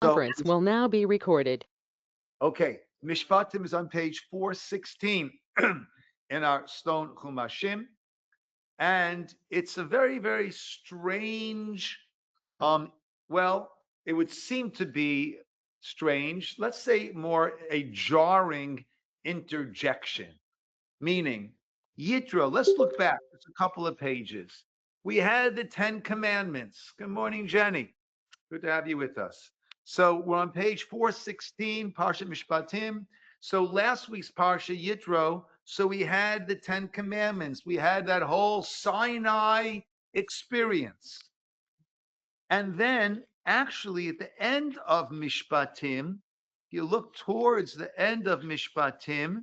Conference will now be recorded. Okay, Mishpatim is on page 416 in our Stone Chumashim, and it's a very, very strange, um, well, it would seem to be strange, let's say more a jarring interjection, meaning, Yitro, let's look back just a couple of pages. We had the Ten Commandments. Good morning, Jenny. Good to have you with us. So we're on page 416, Parsha Mishpatim. So last week's Parsha Yitro, so we had the Ten Commandments. We had that whole Sinai experience. And then actually at the end of Mishpatim, if you look towards the end of Mishpatim,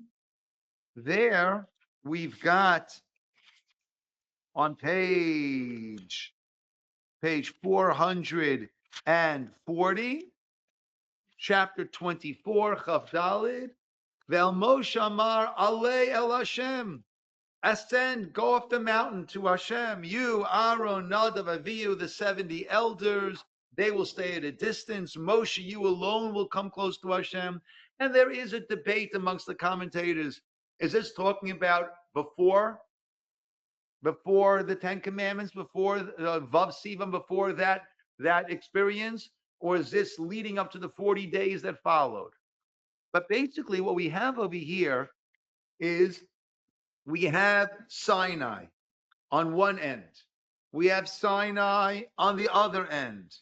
there we've got on page 440, chapter 24, Chav Dalid, Vel Moshe Amar Alei El Hashem. Ascend, go up the mountain to Hashem. You, Aaron, Nadav, Avihu, the 70 elders, they will stay at a distance. Moshe, you alone will come close to Hashem. And there is a debate amongst the commentators. Is this talking about before the Ten Commandments, before Vav Sivam, before that experience, or is this leading up to the 40 days that followed? But basically, what we have over here is we have Sinai on one end, we have Sinai on the other end,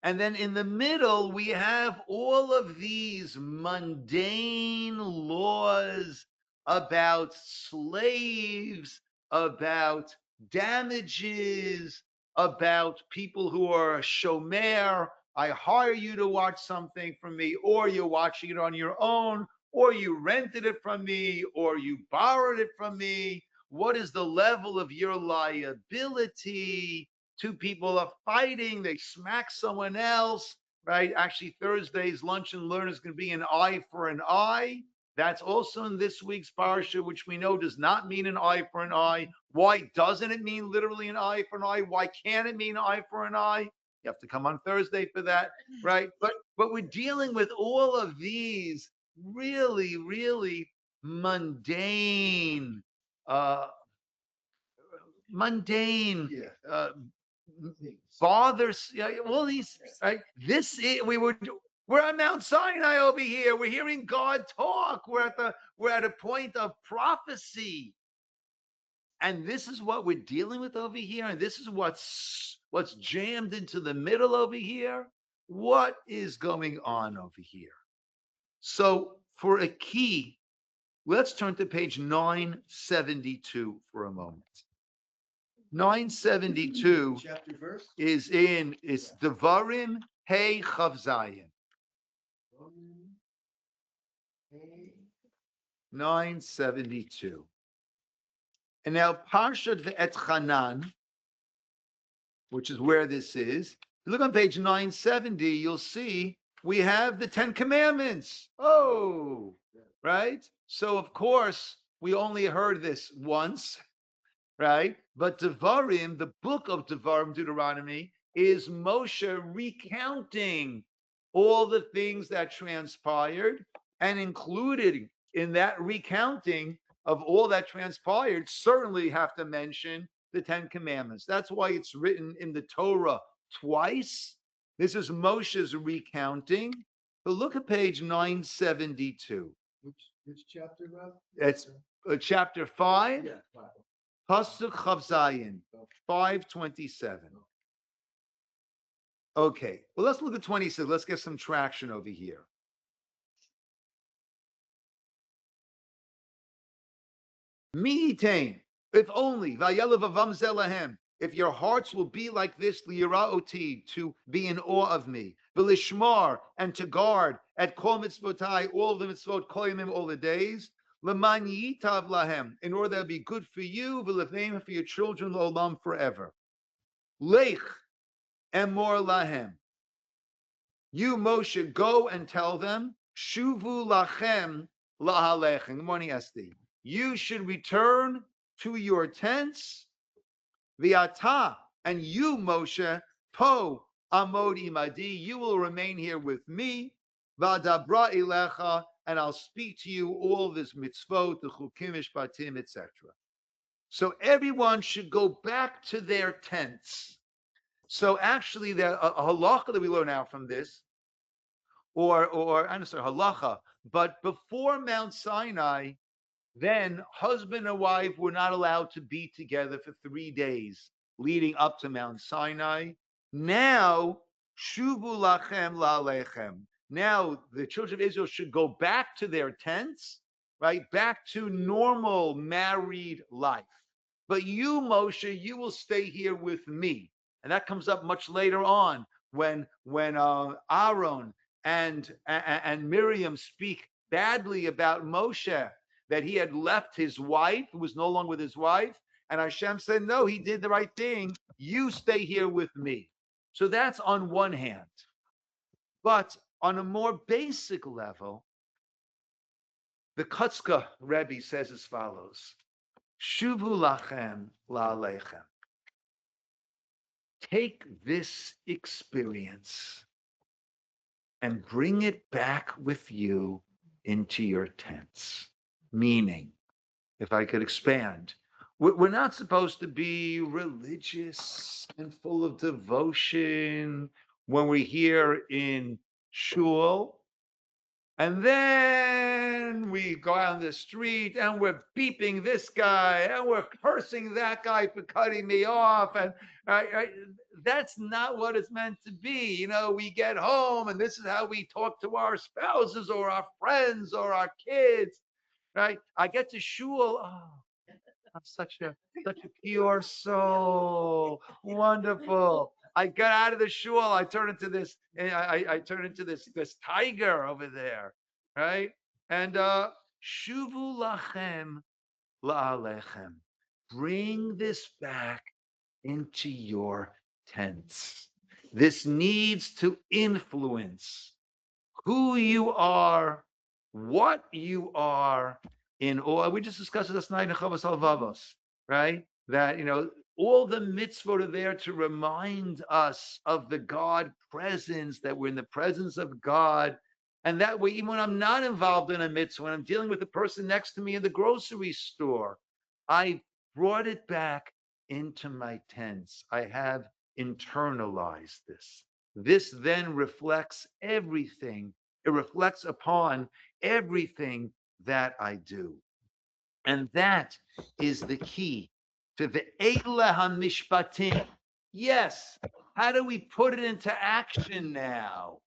and then in the middle we have all of these mundane laws about slaves, about damages, about people who are shomer. I hire you to watch something from me, or you're watching it on your own, or you rented it from me, or you borrowed it from me. What is the level of your liability? Two people are fighting, they smack someone else, right? Actually, Thursday's Lunch and Learn is going to be an eye for an eye. That's also in this week's parsha, which we know does not mean an eye for an eye. Why doesn't it mean literally an eye for an eye? Why can't it mean eye for an eye? You have to come on Thursday for that, right? But we're dealing with all of these really, really mundane, uh, mundane, fathers. All these, right? We're on Mount Sinai over here. We're hearing God talk. We're at a point of prophecy, and this is what we're dealing with over here, and this is what's jammed into the middle over here. What is going on over here? So for a key, let's turn to page 972 for a moment. 972 is Devarim Hey Chav Zayin. 972. And now Parshat Ve'et Hanan, which is where this is. If you look on page 970, you'll see we have the Ten Commandments. Oh, right? So of course, we only heard this once, right? But Devarim, the book of Devarim, Deuteronomy, is Moshe recounting all the things that transpired, and included in that recounting of all that transpired, certainly have to mention the Ten Commandments. That's why it's written in the Torah twice. This is Moshe's recounting. But look at page 972. Which chapter, Rob? It's chapter 5. Yeah, 5. Pasuk Chav Zayin, 527. Okay, well, let's look at 26. Let's get some traction over here. Mi'itain, if only, Vayelav avam zelahem, if your hearts will be like this, liyiraoti, to be in awe of me, v'lishmar, and to guard, at kol mitzvotai, all the mitzvot, koyimim, all the days, l'man yitav lahem, in order that it be good for you, v'lefneim, for your children, l'olam, forever. Lech, emor lahem. You, Moshe, go and tell them, shuvu lachem lahalechem. Good morning, Esti. You should return to your tents, viata, and you, Moshe, po amod imadi, you will remain here with me, v'adabra ilecha, and I'll speak to you all this mitzvot, the chukim, mishpatim, etc. So everyone should go back to their tents. So actually, the a halacha that we learn out from this, or I'm sorry, halacha, but before Mount Sinai, then husband and wife were not allowed to be together for 3 days leading up to Mount Sinai. Now, shuvu lachem la'alechem. Now the children of Israel should go back to their tents, right? Back to normal married life. But you, Moshe, you will stay here with me. And that comes up much later on when Aaron and Miriam speak badly about Moshe, that he had left his wife, who was no longer with his wife. And Hashem said, no, he did the right thing. You stay here with me. So that's on one hand. But on a more basic level, the Kutzka Rebbe says as follows: Shuvu lachem la'alechem. Take this experience and bring it back with you into your tents. Meaning, if I could expand, we're not supposed to be religious and full of devotion when we're here in shul. And then we go out on the street and we're beeping this guy and we're cursing that guy for cutting me off. And that's not what it's meant to be. You know, we get home and this is how we talk to our spouses or our friends or our kids, right? I get to shul. Oh, I'm such a pure soul. Wonderful. I got out of the shul. I turn into this. I turn into this tiger over there, right? And shuvu lachem la'alechem. Bring this back into your tents. This needs to influence who you are, what you are in all. We just discussed this night in Chavos Halvavos, right? That, all the mitzvot are there to remind us of the God presence, that we're in the presence of God. And that way, even when I'm not involved in a mitzvah, when I'm dealing with the person next to me in the grocery store, I brought it back into my tents. I have internalized this. This then reflects everything. It reflects upon everything that I do. And that is the key to the Eile HaMishpatim. Yes, how do we put it into action now?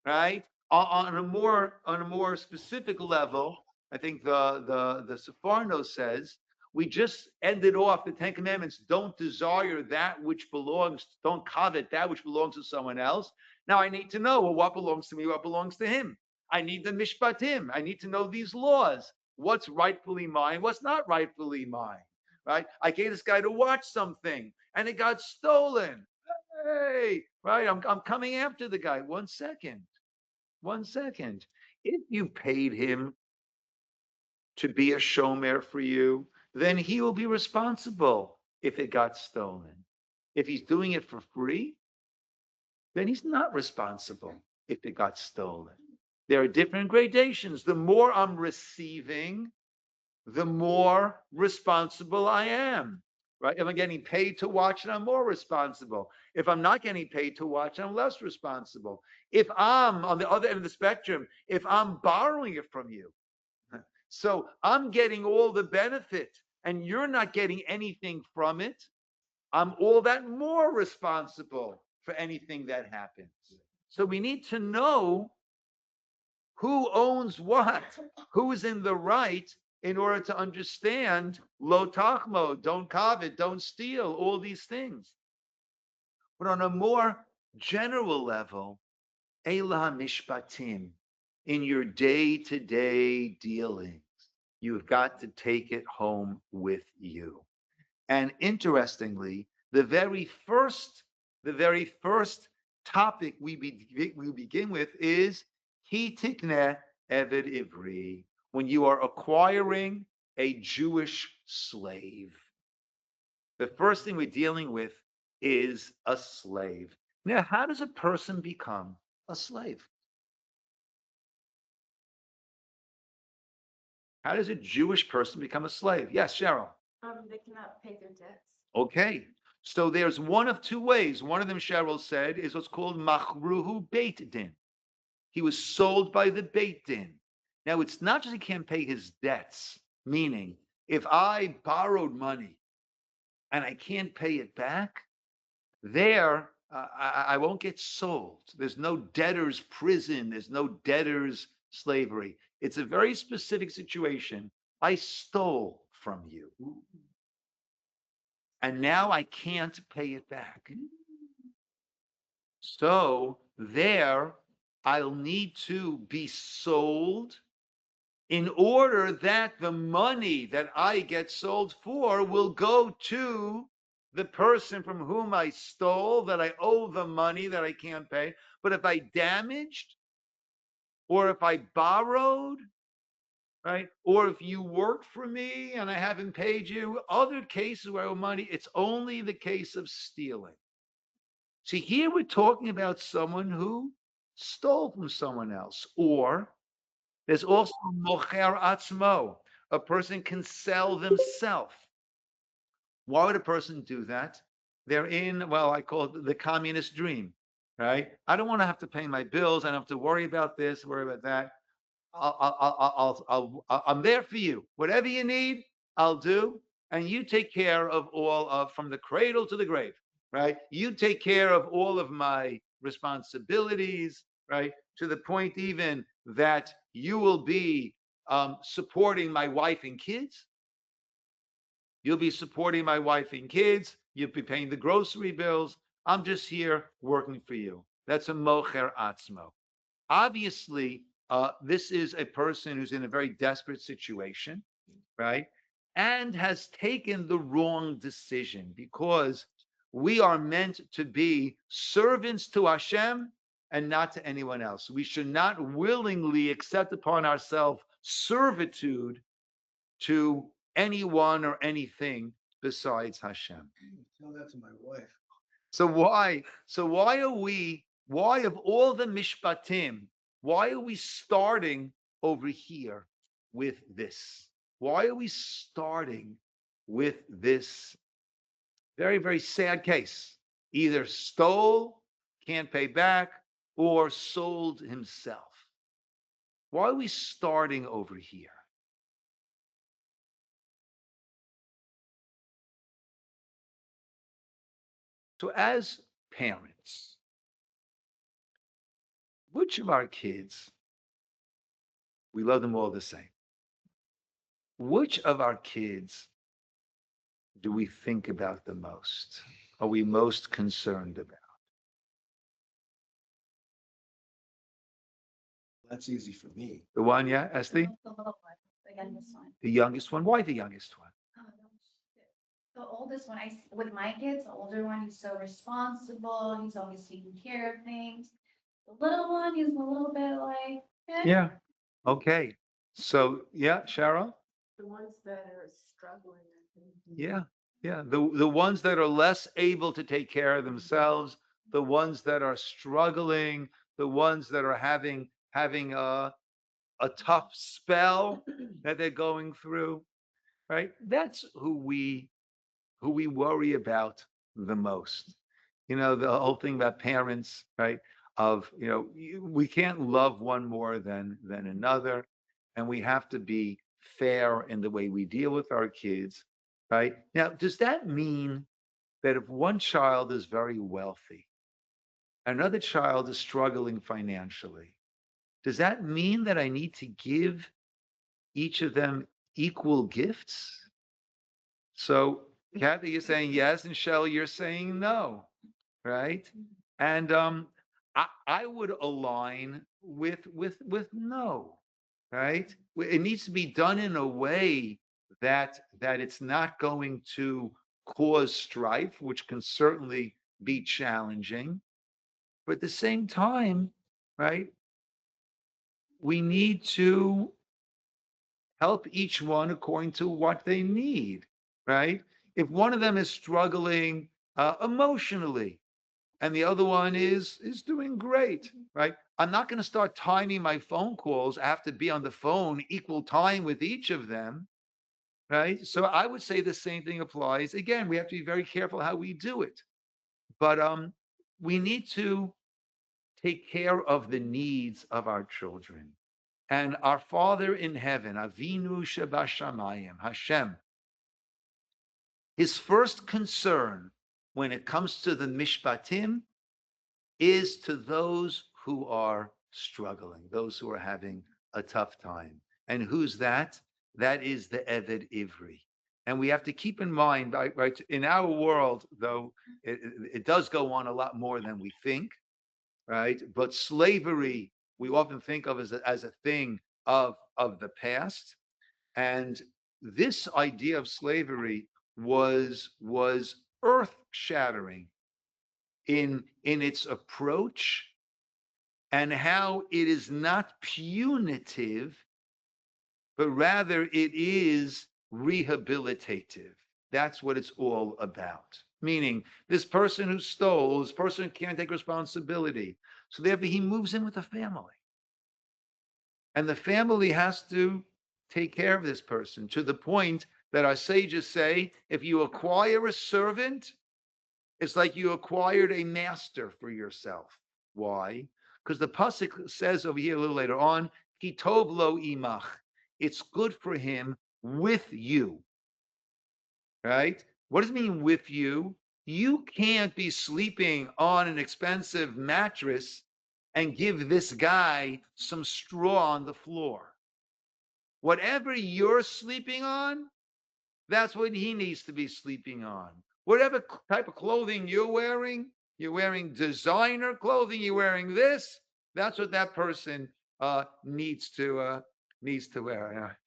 Right? On a more specific level, I think the Sepharno says, we just ended off the Ten Commandments. Don't desire that which belongs, don't covet that which belongs to someone else. Now I need to know, well, what belongs to me, what belongs to him. I need the Mishpatim. I need to know these laws. What's rightfully mine, what's not rightfully mine, right? I gave this guy to watch something and it got stolen. Hey, right, I'm coming after the guy. 1 second. If you paid him to be a shomer for you, then he will be responsible if it got stolen. If he's doing it for free, then he's not responsible if it got stolen. There are different gradations. The more I'm receiving, the more responsible I am. Right? If I'm getting paid to watch it, I'm more responsible. If I'm not getting paid to watch, I'm less responsible. If I'm on the other end of the spectrum, if I'm borrowing it from you, so I'm getting all the benefit and you're not getting anything from it, I'm all that more responsible for anything that happens. So we need to know who owns what, who is in the right, in order to understand lo tachmo, don't covet, don't steal, all these things. But on a more general level, Eila Mishpatim, in your day-to-day dealings, you've got to take it home with you. And interestingly, the very first topic we begin with is Ki tikneh eved ivri, when you are acquiring a Jewish slave. The first thing we're dealing with is a slave. Now, how does a person become a slave? How does a Jewish person become a slave? Yes, Cheryl. They cannot pay their debts. Okay. So there's one of two ways. One of them, Cheryl said, is what's called machruhu beit din. He was sold by the beit din. Now, it's not just he can't pay his debts, meaning if I borrowed money and I can't pay it back, I won't get sold. There's no debtor's prison. There's no debtor's slavery. It's a very specific situation. I stole from you, and now I can't pay it back. So there, I'll need to be sold in order that the money that I get sold for will go to the person from whom I stole, that I owe the money that I can't pay. But if I damaged, or if I borrowed, right, or if you worked for me and I haven't paid you, other cases where I owe money, it's only the case of stealing. See, here we're talking about someone who stole from someone else, or there's also mocher atzmo. A person can sell themselves. Why would a person do that? They're in, well, I call it the communist dream, right? I don't want to have to pay my bills. I don't have to worry about this, worry about that. I'm there for you. Whatever you need, I'll do. And you take care of all of, from the cradle to the grave, right? You take care of all of my responsibilities, right? To the point even that you will be supporting my wife and kids. You'll be supporting my wife and kids. You'll be paying the grocery bills. I'm just here working for you. That's a mocher atzmo. Obviously, this is a person who's in a very desperate situation, right? And has taken the wrong decision, because we are meant to be servants to Hashem and not to anyone else. We should not willingly accept upon ourselves servitude to anyone or anything besides Hashem. Tell that to my wife. So why of all the Mishpatim, why are we starting over here with this? Why are we starting with this very, very sad case? Either stole, can't pay back, or sold himself. Why are we starting over here? So as parents, which of our kids, we love them all the same. Which of our kids do we think about the most? Are we most concerned about? That's easy for me. The one, yeah, Esty? The little one, the youngest one. The youngest one? Why the youngest one? Oh, no, the oldest one, with my kids, the older one, he's so responsible. He's always taking care of things. The little one, he's a little bit like, Yeah. Okay. So, yeah, Cheryl? The ones that are struggling. Yeah. Yeah. The ones that are less able to take care of themselves, the ones that are struggling, the ones that are having a tough spell that they're going through, right? That's who we worry about the most. You know, the whole thing about parents, right? Of, we can't love one more than another, and we have to be fair in the way we deal with our kids, right? Now, does that mean that if one child is very wealthy, another child is struggling financially, does that mean that I need to give each of them equal gifts? So, Kathy, you're saying yes, and Shelley, you're saying no, right? And I would align with no, right? It needs to be done in a way that it's not going to cause strife, which can certainly be challenging. But at the same time, right, we need to help each one according to what they need, right? If one of them is struggling emotionally, and the other one is doing great, right? I'm not going to start timing my phone calls. I have to be on the phone equal time with each of them, right? So I would say the same thing applies. Again, we have to be very careful how we do it, but we need to take care of the needs of our children. And our Father in heaven, Avinu Shebashamayim, Hashem, his first concern when it comes to the Mishpatim is to those who are struggling, those who are having a tough time. And who's that? That is the Eved Ivri. And we have to keep in mind, right, in our world, though, it does go on a lot more than we think, right? But slavery, we often think of as a thing of the past. And this idea of slavery was earth shattering in its approach and how it is not punitive, but rather it is rehabilitative. That's what it's all about. Meaning, this person who stole, this person who can't take responsibility. So therefore, he moves in with the family. And the family has to take care of this person to the point that our sages say, if you acquire a servant, it's like you acquired a master for yourself. Why? Because the pasuk says over here a little later on, "Kitov lo imach." It's good for him with you, right? What does it mean with you? You can't be sleeping on an expensive mattress and give this guy some straw on the floor. Whatever you're sleeping on, that's what he needs to be sleeping on. Whatever type of clothing you're wearing designer clothing, you're wearing this, that's what that person needs to wear.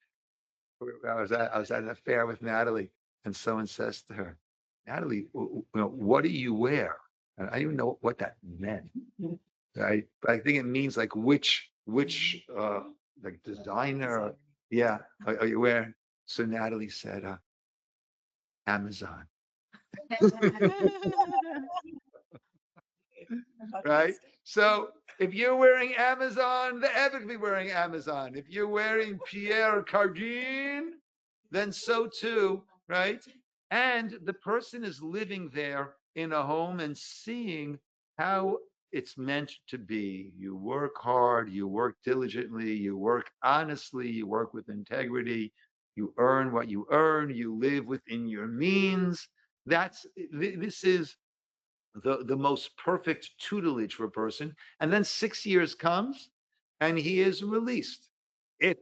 I was at an affair with Natalie, and someone says to her, Natalie, what do you wear? And I didn't even know what that meant. Right? But I think it means like which like designer, yeah, are you wearing? So Natalie said, Amazon. Right? So if you're wearing Amazon, the Evan will be wearing Amazon. If you're wearing Pierre Cardin, then so too, right? And the person is living there in a home and seeing how it's meant to be. You work hard, you work diligently, you work honestly, you work with integrity, you earn what you earn, you live within your means. This is the most perfect tutelage for a person. And then 6 years comes and he is released. If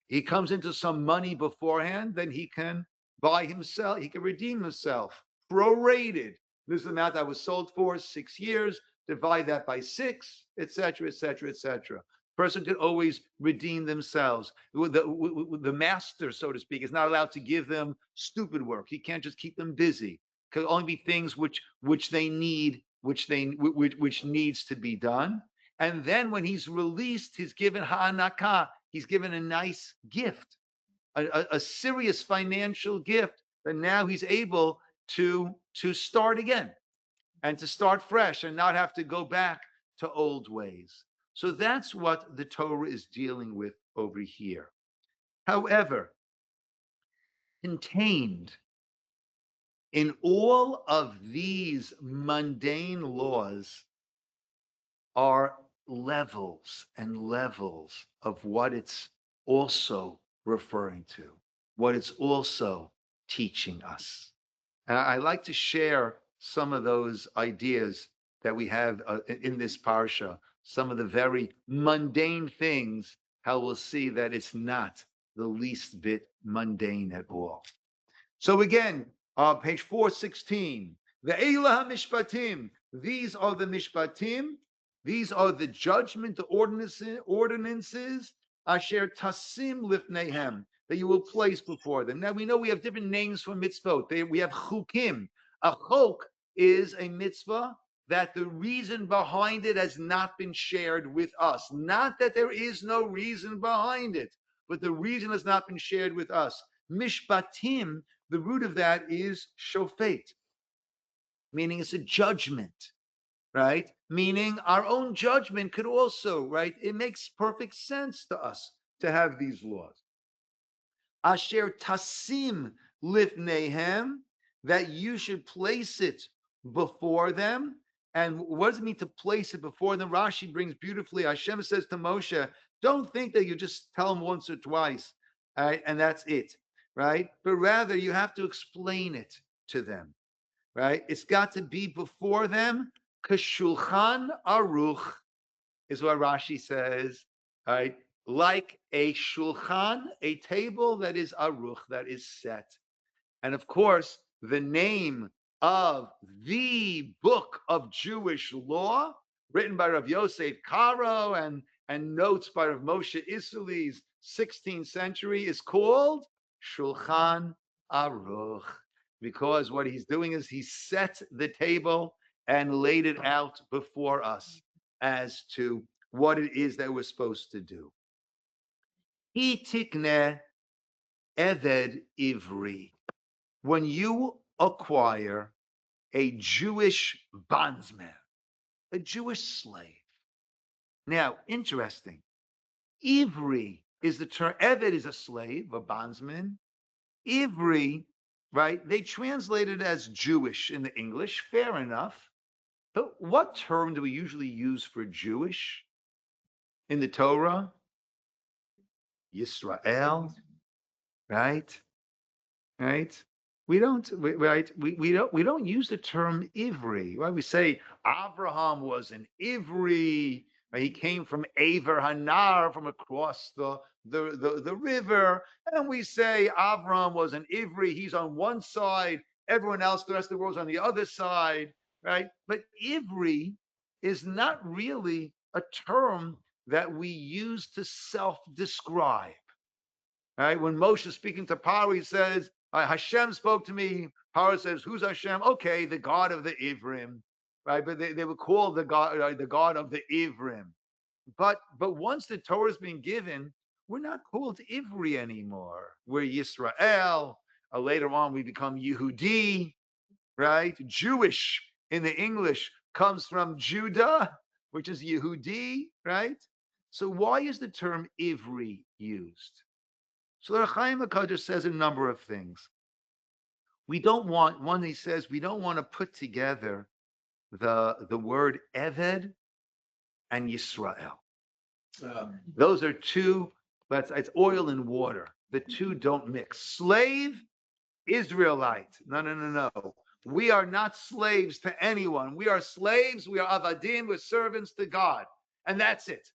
he comes into some money beforehand, then he can buy himself, he can redeem himself, prorated. This is the amount I was sold for, 6 years, divide that by six, etc., etc., etc. Person can always redeem themselves. The master, so to speak, is not allowed to give them stupid work. He can't just keep them busy. Could only be things which they need, which needs to be done. And then when he's released, he's given ha'anaka. He's given a nice gift, a serious financial gift that now he's able to start again and to start fresh and not have to go back to old ways. So that's what the Torah is dealing with over here. However, contained in all of these mundane laws are levels and levels of what it's also referring to, what it's also teaching us. And I like to share some of those ideas that we have in this parsha, some of the very mundane things, how we'll see that it's not the least bit mundane at all. So again, page 416, the Eilah Mishpatim, these are the Mishpatim, these are the judgment, the ordinances, Asher Tasim Lifnehem, that you will place before them. Now we know we have different names for mitzvot. We have chukim. A chok is a mitzvah that the reason behind it has not been shared with us. Not that there is no reason behind it, but the reason has not been shared with us. Mishpatim, the root of that is shofet, meaning it's a judgment. right? Meaning our own judgment could also, right? It makes perfect sense to us to have these laws. Asher tasim lifnehem, that you should place it before them. And what does it mean to place it before them? Rashi brings beautifully. Hashem says to Moshe, don't think that you just tell them once or twice, right? And that's it, right? But rather you have to explain it to them, right? It's got to be before them. Kashulchan aruch is what Rashi says, right? Like a shulchan, a table that is aruch, that is set. And of course, the name of the book of Jewish law, written by Rav Yosef Karo and notes by Rav Moshe Isserles, 16th century, is called Shulchan Aruch. Because what he's doing is he set the table and laid it out before us as to what it is that we're supposed to do. Itikne Eved Ivri. When you acquire a Jewish bondsman, a Jewish slave. Now, interesting. Ivri is the term. Eved is a slave, a bondsman. Ivri, right? They translate it as Jewish in the English. Fair enough. But what term do we usually use for Jewish in the Torah? Yisroel, right? Right? We don't use the term Ivri, right? We say Abraham was an Ivri, right? He came from Aver Hanar, from across the river, and we say Abraham was an Ivri. He's on one side, everyone else, the rest of the world's on the other side, right? But Ivri is not really a term that we use to self-describe. Right? When Moshe is speaking to Paro, he says, Hashem spoke to me. Paro says, who's Hashem? Okay, the God of the Ivrim. Right? But they were called the God of the Ivrim. But once the Torah has been given, we're not called Ivri anymore. We're Yisroel. Later on, we become Yehudi, right? Jewish in the English comes from Judah, which is Yehudi, right? So why is the term Ivri used? So the Chaim HaKadosh says a number of things. We don't want, one he says, we don't want to put together the word Eved and Yisrael. Those are two, it's oil and water. The two don't mix. Slave, Israelite. No. We are not slaves to anyone. We are slaves, we are avadim, we're servants to God. And that's it.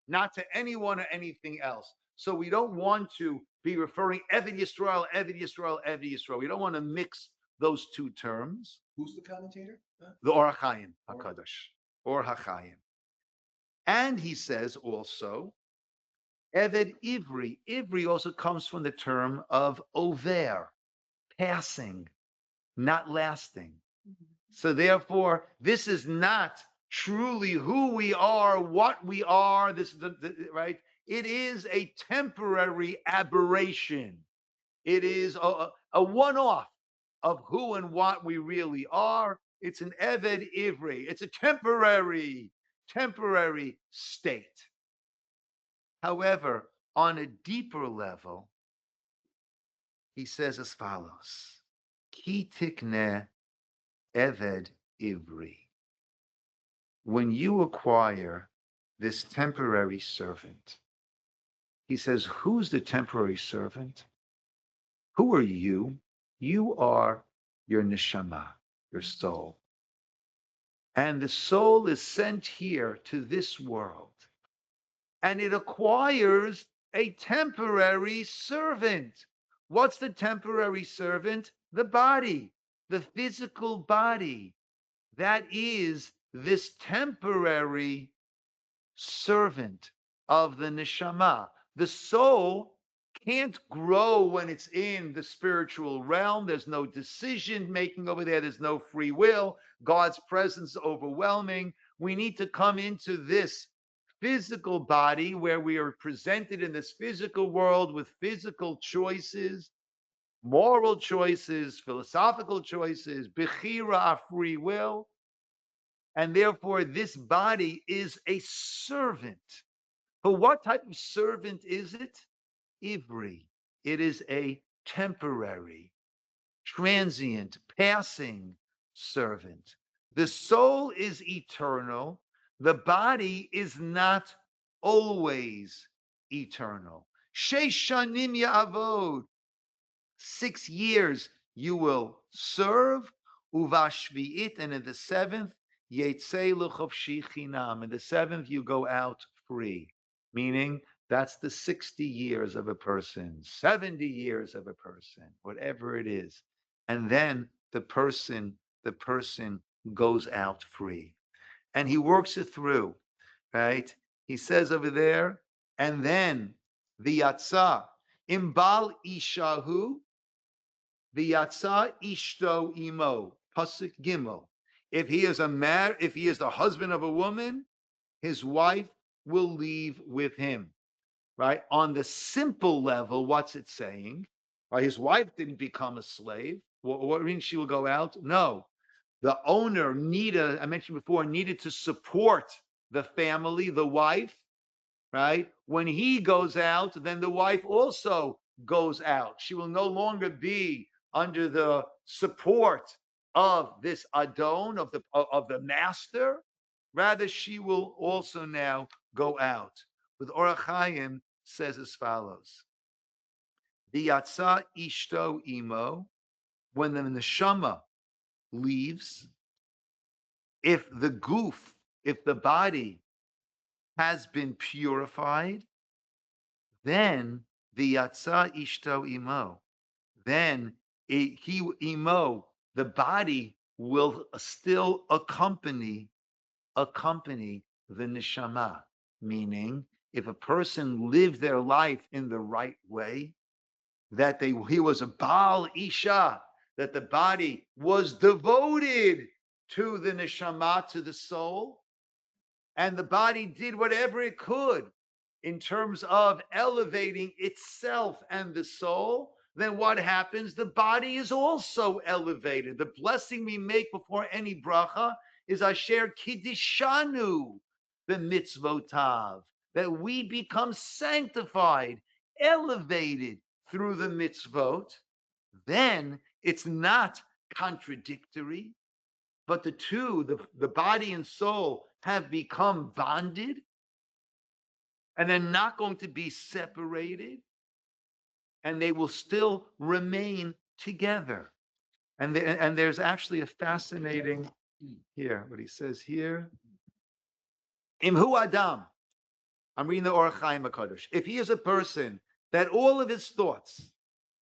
Not to anyone or anything else. So we don't want to be referring Eved Yisrael, Eved Yisrael, Eved Yisrael. We don't want to mix those two terms. Who's the commentator? The Or HaChaim HaKadosh. Or HaChaim. And he says also, Eved Ivri. Ivri also comes from the term of over, passing, not lasting. So therefore, this is not truly who we are, what we are. This is right. It is a temporary aberration. It is a one-off of who and what we really are. It's an Eved Ivri. It's a temporary state. However, on a deeper level, he says as follows: Ki tikneh Eved Ivri. When you acquire this temporary servant, he says, who's the temporary servant? Who are you? You are your neshama, your soul. And the soul is sent here to this world. And it acquires a temporary servant. What's the temporary servant? The body, the physical body. That is this temporary servant of the neshama. The soul can't grow when it's in the spiritual realm. There's no decision making over there. There's no free will. God's presence is overwhelming. We need to come into this physical body where we are presented in this physical world with physical choices, moral choices, philosophical choices, bechira, our free will. And therefore, this body is a servant. But what type of servant is it? Ivri. It is a temporary, transient, passing servant. The soul is eternal. The body is not always eternal. Sheishanim ya'avod. 6 years you will serve. Uvashvi'it, and in the seventh, yetzei l'chovshi chinam. In the seventh, you go out free. Meaning, that's the 60 years of a person, 70 years of a person, whatever it is. And then the person goes out free. And he works it through, right? He says over there, and then the yatzah, imbal ishahu, the yatsa ishto imo, pasuk gimel. If he is if he is the husband of a woman, his wife will leave with him. Right? On the simple level, what's it saying? Right? His wife didn't become a slave. What means she will go out? No. The owner I mentioned before, needed to support the family, the wife, right? When he goes out, then the wife also goes out. She will no longer be under the support of this adon, of the master. Rather, she will also now go out. With Orach Chaim says as follows: the yatsa ishto imo, when the neshama leaves, if the body has been purified, then the yatsa ishto imo, then he imo, the body will still accompany the neshama. Meaning, if a person lived their life in the right way, that he was a Baal Isha, that the body was devoted to the neshama, to the soul, and the body did whatever it could in terms of elevating itself and the soul, then what happens? The body is also elevated. The blessing we make before any bracha is Asher Kiddishanu, the mitzvotav, that we become sanctified, elevated through the mitzvot. Then it's not contradictory, but the body and soul have become bonded, and they're not going to be separated, and they will still remain together. And there's actually a fascinating here, what he says here. Imhu Adam. I'm reading the Orach Chaim HaKadosh. If he is a person that all of his thoughts,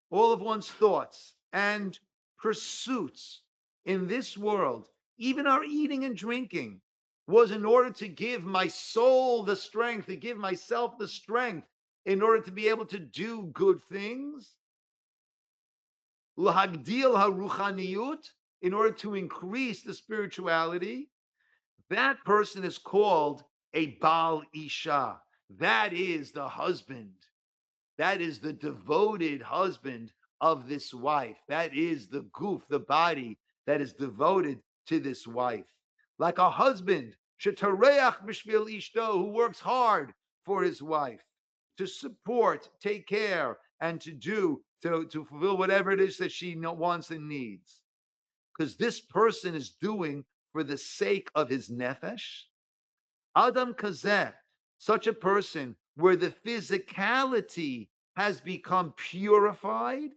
all of one's thoughts and pursuits in this world, even our eating and drinking, was in order to give my soul the strength, to give myself the strength in order to be able to do good things, lahagdil haruchaniyut, in order to increase the spirituality, that person is called a Baal Isha. That is the husband. That is the devoted husband of this wife. That is the goof, the body that is devoted to this wife. Like a husband, shetareach b'shvil ishto, who works hard for his wife, to support, take care, and to fulfill whatever it is that she wants and needs. Because this person is doing for the sake of his nefesh. Adam kazeh, such a person where the physicality has become purified.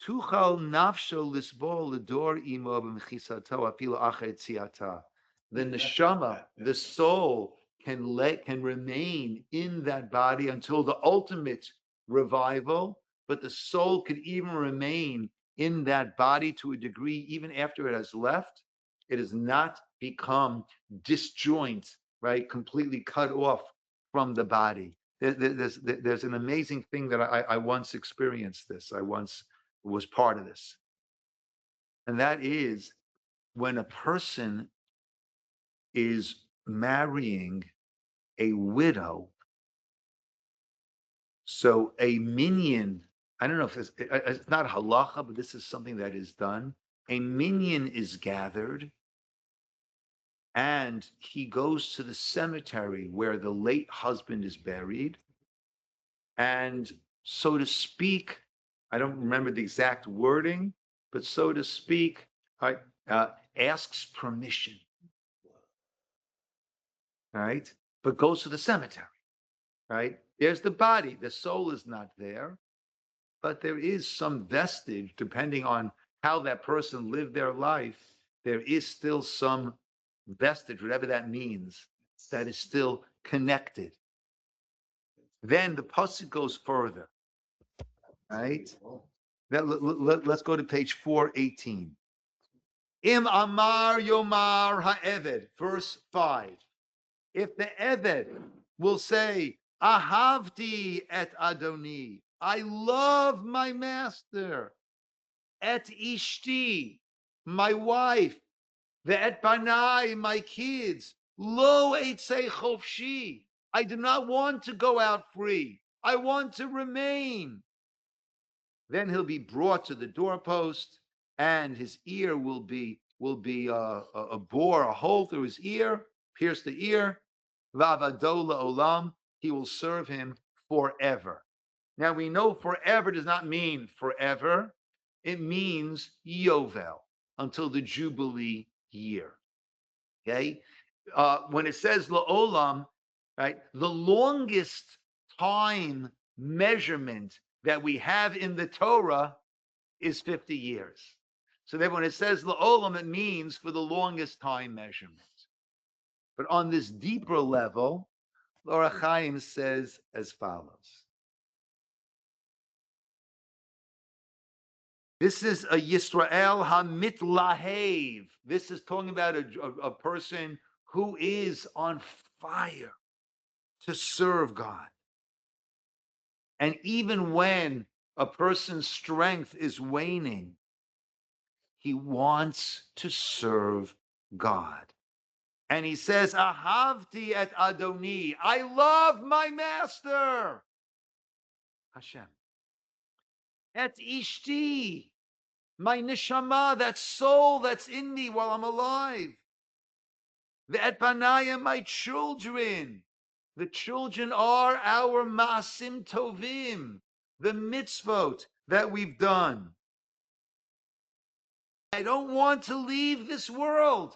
Tuchal nafsho lisbol l'dor imo b'mechisato afilu achet tziata. The neshama, the soul, can remain in that body until the ultimate revival, but the soul could even remain in that body to a degree even after it has left. It has not become disjoint, right? Completely cut off from the body. There's an amazing thing that I once experienced this. I once was part of this. And that is when a person is marrying a widow. So a minion, I don't know if it's not halacha, but this is something that is done. A minion is gathered and he goes to the cemetery where the late husband is buried, and so to speak, I don't remember the exact wording, but so to speak, right, asks permission, right? But goes to the cemetery, right? There's the body, the soul is not there, but there is some vestige, depending on how that person lived their life, there is still some vestige, whatever that means, that is still connected. Then the pasuk goes further, right? Let's go to page 418. Im amar yomar ha'eved, verse 5. If the eved will say, ahavti et adoni, I love my master, et ishti, my wife, the et banai, my kids, lo eitzei chofshi, I do not want to go out free. I want to remain. Then he'll be brought to the doorpost, and his ear will be a bore, a hole through his ear, pierce the ear. Vavadola olam, he will serve him forever. Now we know forever does not mean forever. It means Yovel, until the Jubilee year. Okay? When it says la'olam, right, the longest time measurement that we have in the Torah is 50 years. So that when it says la'olam, it means for the longest time measurement. But on this deeper level, Laura Chaim says as follows. This is a Yisroel hamitlahev. This is talking about a person who is on fire to serve God. And even when a person's strength is waning, he wants to serve God. And he says, Ahavti et Adoni, I love my master, Hashem. Et Ishti, my neshama, that soul that's in me while I'm alive. The et Banaya, my children. The children are our Maasim Tovim, the mitzvot that we've done. I don't want to leave this world.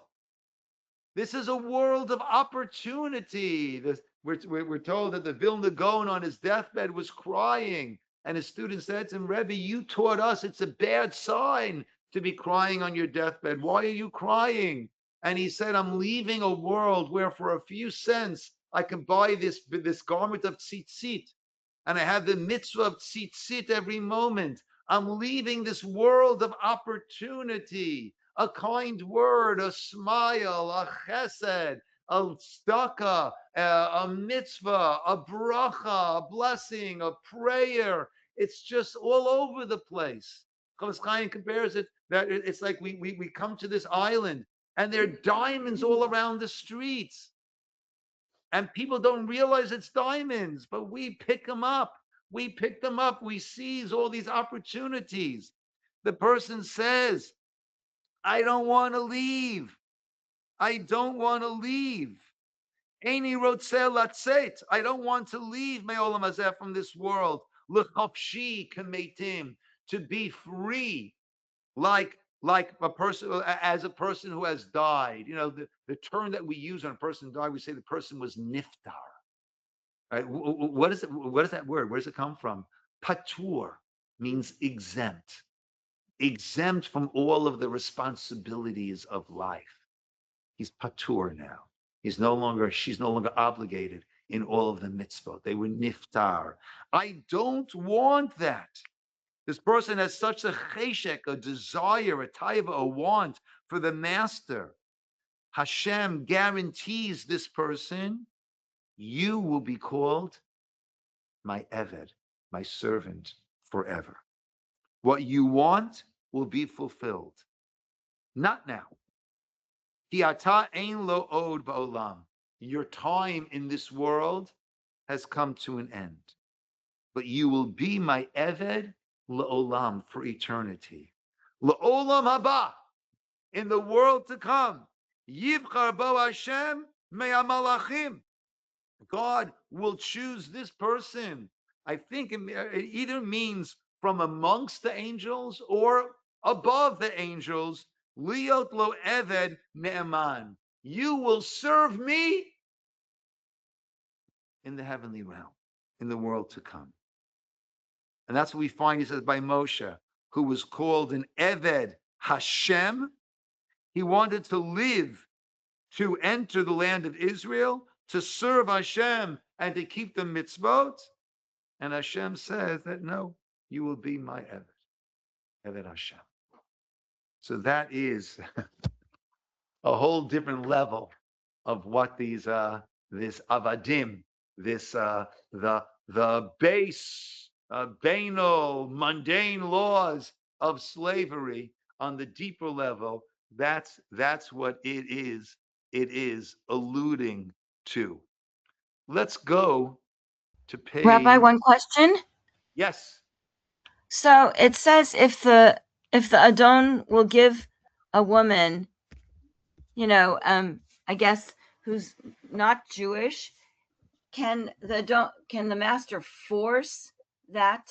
This is a world of opportunity. We're told that the Vilna Gaon on his deathbed was crying, and his student said to him, Rebbe, you taught us it's a bad sign to be crying on your deathbed. Why are you crying? And he said, I'm leaving a world where for a few cents I can buy this garment of tzitzit, and I have the mitzvah of tzitzit every moment. I'm leaving this world of opportunity, a kind word, a smile, a chesed, a tzedakah, a mitzvah, a bracha, a blessing, a prayer. It's just all over the place. Chavis Chaim compares it that it's like we come to this island and there are diamonds all around the streets. And people don't realize it's diamonds, but we pick them up. We pick them up. We seize all these opportunities. The person says, I don't want to leave. I don't want to leave. Eini rotzeh latzet. I don't want to leave me'olam hazeh, from this world. L'chopshi kametim, to be free, like a person, as a person who has died. You know, the term that we use when a person died, we say the person was niftar. Right? What is it? What is that word? Where does it come from? Patur means exempt, exempt from all of the responsibilities of life. He's patur now. She's no longer obligated in all of the mitzvot. They were niftar. I don't want that. This person has such a cheshek, a desire, a taiva, a want for the master. Hashem guarantees this person, you will be called my eved, my servant forever. What you want will be fulfilled. Not now. Ki ata ein lo od ba'olam. Your time in this world has come to an end. But you will be my eved la'olam, for eternity. La'olam haba, in the world to come. Yivchar bo Hashem me'amalachim. God will choose this person. I think it either means from amongst the angels or above the angels. Liot lo eved ne'eman. You will serve me in the heavenly realm, in the world to come. And that's what we find, he says, by Moshe, who was called an Eved Hashem. He wanted to live, to enter the land of Israel, to serve Hashem and to keep the mitzvot. And Hashem says that no, you will be my Eved Hashem. So that is a whole different level of what these this avadim, this the base banal mundane laws of slavery on the deeper level. That's what it is. It is alluding to. Let's go to Rabbi, page. one question. Yes. So it says if the Adon will give a woman, I guess who's not Jewish, can the master force that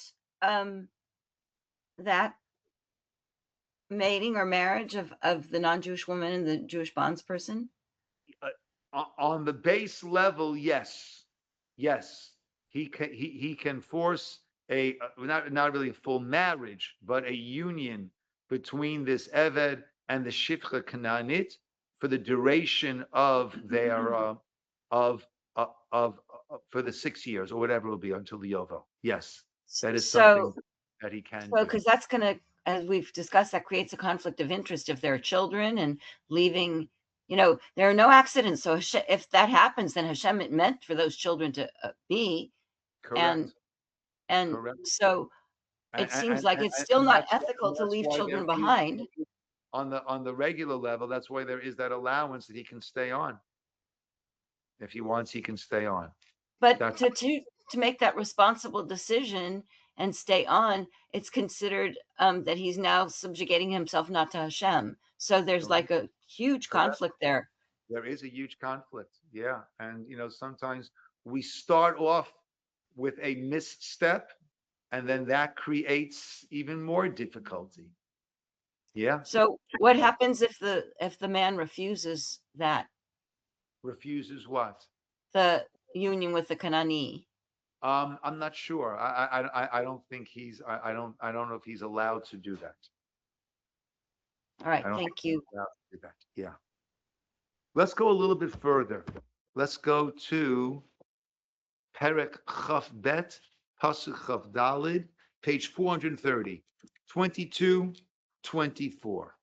that mating or marriage of the non-Jewish woman and the Jewish bondsperson? On the base level, yes, he can force a not really a full marriage, but a union between this Eved and the Shifcha Canaanit for the duration of their of for the 6 years or whatever it will be until the Yovel. Yes, that is something that he can do. Because that's going to, as we've discussed, that creates a conflict of interest if there are children and leaving. There are no accidents. So if that happens, then Hashem meant for those children to be. Correct. And Correct. so it seems like it's still not ethical to leave children behind. On the regular level, that's why there is that allowance that he can stay on. If he wants, he can stay on. But to make that responsible decision and stay on, it's considered that he's now subjugating himself not to Hashem. So there's like a huge conflict there. There is a huge conflict, yeah. And sometimes we start off with a misstep, and then that creates even more difficulty. Yeah. So what happens if the man refuses that? Refuses what? The union with the Kanani. I'm not sure. I don't think he's. I don't know if he's allowed to do that. All right. Thank you. Do that. Yeah. Let's go a little bit further. Let's go to Perek Chaf Bet, Pasuk Chaf Dalid, page 430, 22, 24.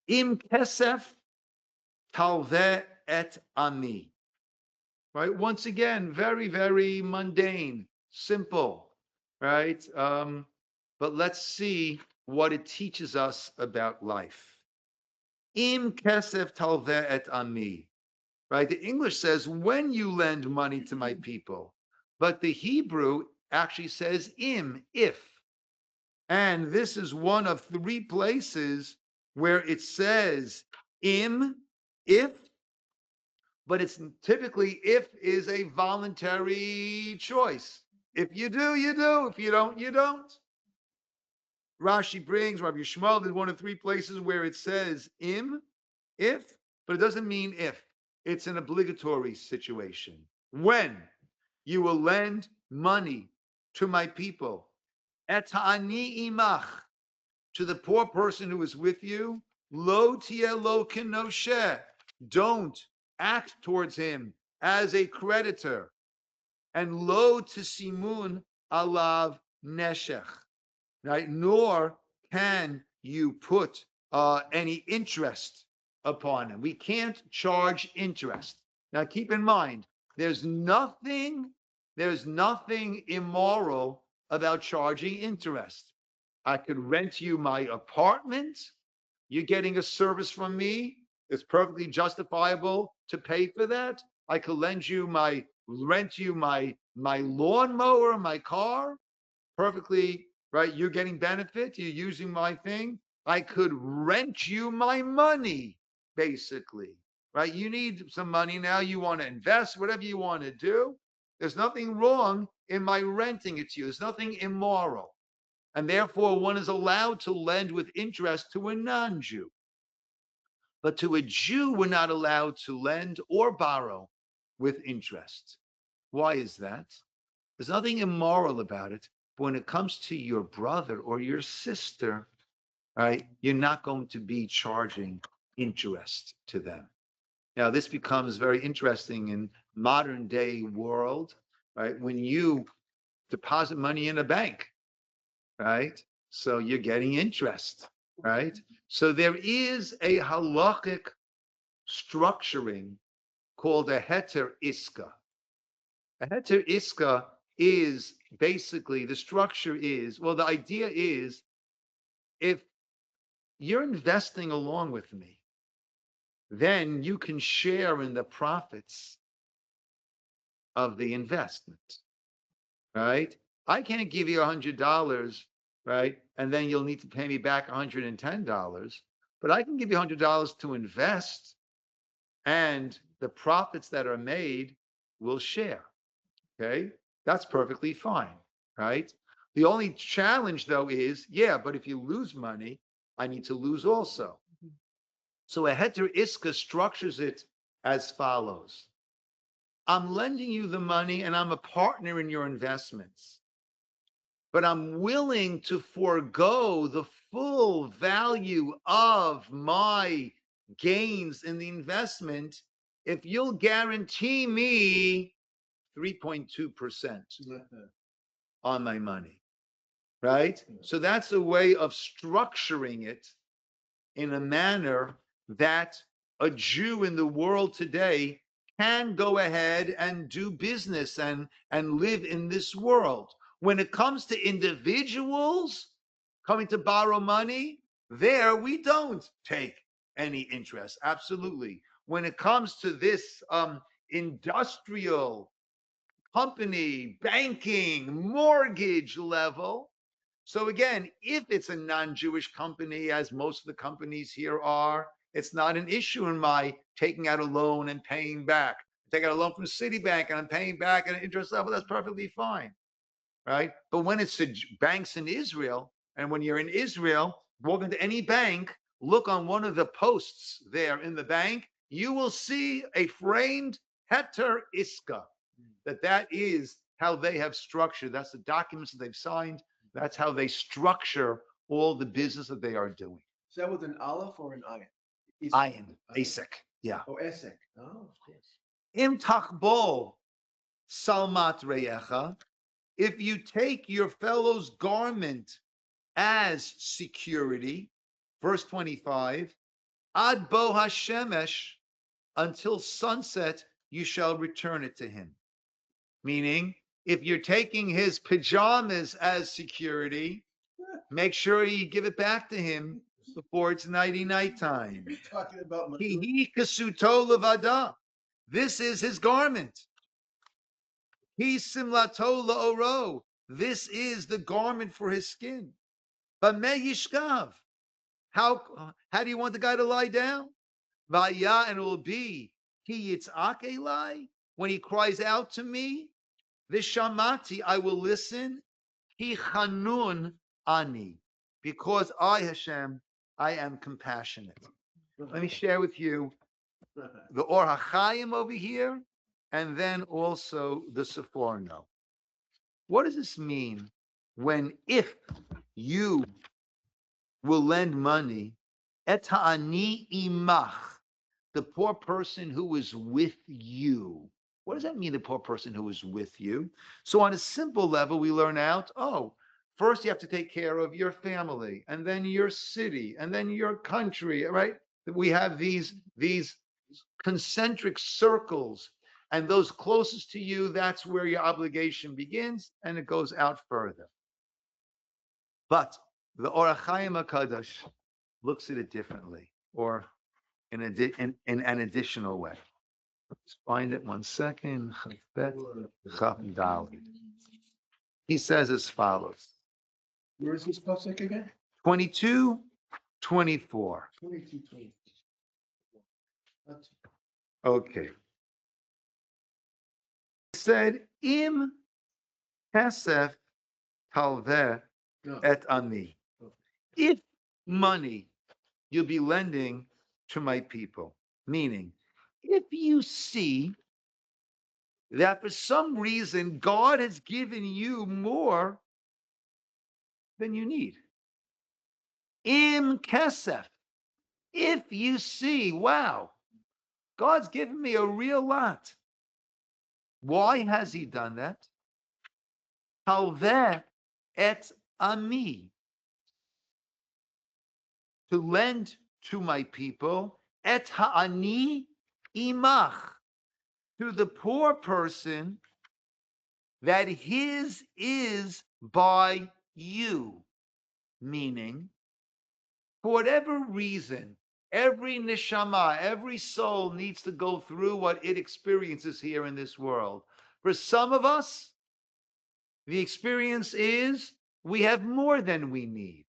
Im kesef talveh et ami. Right? Once again, very, very mundane, simple, right? But let's see what it teaches us about life. Im kesef talveh et ami. Right? The English says, when you lend money to my people. But the Hebrew actually says im, if. And this is one of 3 places where it says im, if, but it's typically if is a voluntary choice. If you do, you do. If you don't, you don't. Rashi brings, Rabbi Yisroel, there's one of 3 places where it says im, if, but it doesn't mean if. It's an obligatory situation. When you will lend money to my people, et ha'ani imach, to the poor person who is with you, lo tieh lo kenoshe, don't act towards him as a creditor, and lo tisimun alav neshech, right? Nor can you put any interest upon him. We can't charge interest. Now, keep in mind, there's nothing immoral about charging interest. I could rent you my apartment. You're getting a service from me. It's perfectly justifiable to pay for that. I could rent you my lawnmower, my car. Perfectly, right? You're getting benefit. You're using my thing. I could rent you my money, basically, right? You need some money now. You want to invest, whatever you want to do. There's nothing wrong in my renting it to you. There's nothing immoral. And therefore, one is allowed to lend with interest to a non-Jew. But to a Jew, we're not allowed to lend or borrow with interest. Why is that? There's nothing immoral about it. But when it comes to your brother or your sister, right, you're not going to be charging interest to them. Now, this becomes very interesting in modern day world, right? When you deposit money in a bank, right? So you're getting interest, right? So there is a halachic structuring called a heter iska. A heter iska is basically, the structure is, well, the idea is, if you're investing along with me, then you can share in the profits of the investment, right? I can't give you $100, right? And then you'll need to pay me back $110, but I can give you $100 to invest, and the profits that are made will share. Okay, that's perfectly fine, right? The only challenge though is, yeah, but if you lose money, I need to lose also. So a heter iska structures it as follows. I'm lending you the money and I'm a partner in your investments, but I'm willing to forego the full value of my gains in the investment if you'll guarantee me 3.2% on my money, right? So that's a way of structuring it in a manner that a Jew in the world today can go ahead and do business and live in this world. When it comes to individuals coming to borrow money, there we don't take any interest. Absolutely. When it comes to this industrial company, banking, mortgage level. So again, if it's a non-Jewish company, as most of the companies here are, it's not an issue in my taking out a loan and paying back. Take out a loan from Citibank and I'm paying back at an interest level, that's perfectly fine, right? But when it's the banks in Israel, and when you're in Israel, walk into any bank, look on one of the posts there in the bank, you will see a framed heter iska. That is how they have structured. That's the documents that they've signed. That's how they structure all the business that they are doing. Is that with an aleph or an ayin? Ayin, asek, yeah. Oh, esek. Oh, of course. Im tachbol salmat reyecha. If you take your fellow's garment as security, verse 25, ad bo hashemesh, until sunset, you shall return it to him. Meaning, if you're taking his pajamas as security, make sure you give it back to him before it's nighty-night time. You're talking about Kihi kasuto levada. This is his garment. He simlato laoro. This is the garment for his skin. But me yishkav. How do you want the guy to lie down? Vaya, and it will be he yitzak elai, when he cries out to me. Vishamati, I will listen. He chanun ani, because I, Hashem, I am compassionate. Let me share with you the Or HaChaim over here, and then also the Sephorno. What does this mean when, if you will lend money, et ha'ani imach, the poor person who is with you? What does that mean, the poor person who is with you? So on a simple level, we learn out, first you have to take care of your family, and then your city, and then your country, right? We have these concentric circles, and those closest to you, that's where your obligation begins, and it goes out further. But the Or HaChaim HaKadosh looks at it differently, or in an additional way. Let's find it 1 second. He says as follows. Where is this pasuk again? 22 24. 22, 20. That's- Okay. It said, Im Kesef Talveh No. et Ani. If money you'll be lending to my people. Meaning, if you see that for some reason God has given you more than you need. Im kesef. If you see, wow, God's given me a real lot. Why has he done that? Halveh et ami. To lend to my people, et ha'ani imach. To the poor person that his is by you. Meaning, for whatever reason, every neshama, every soul needs to go through what it experiences here in this world. For some of us, the experience is we have more than we need,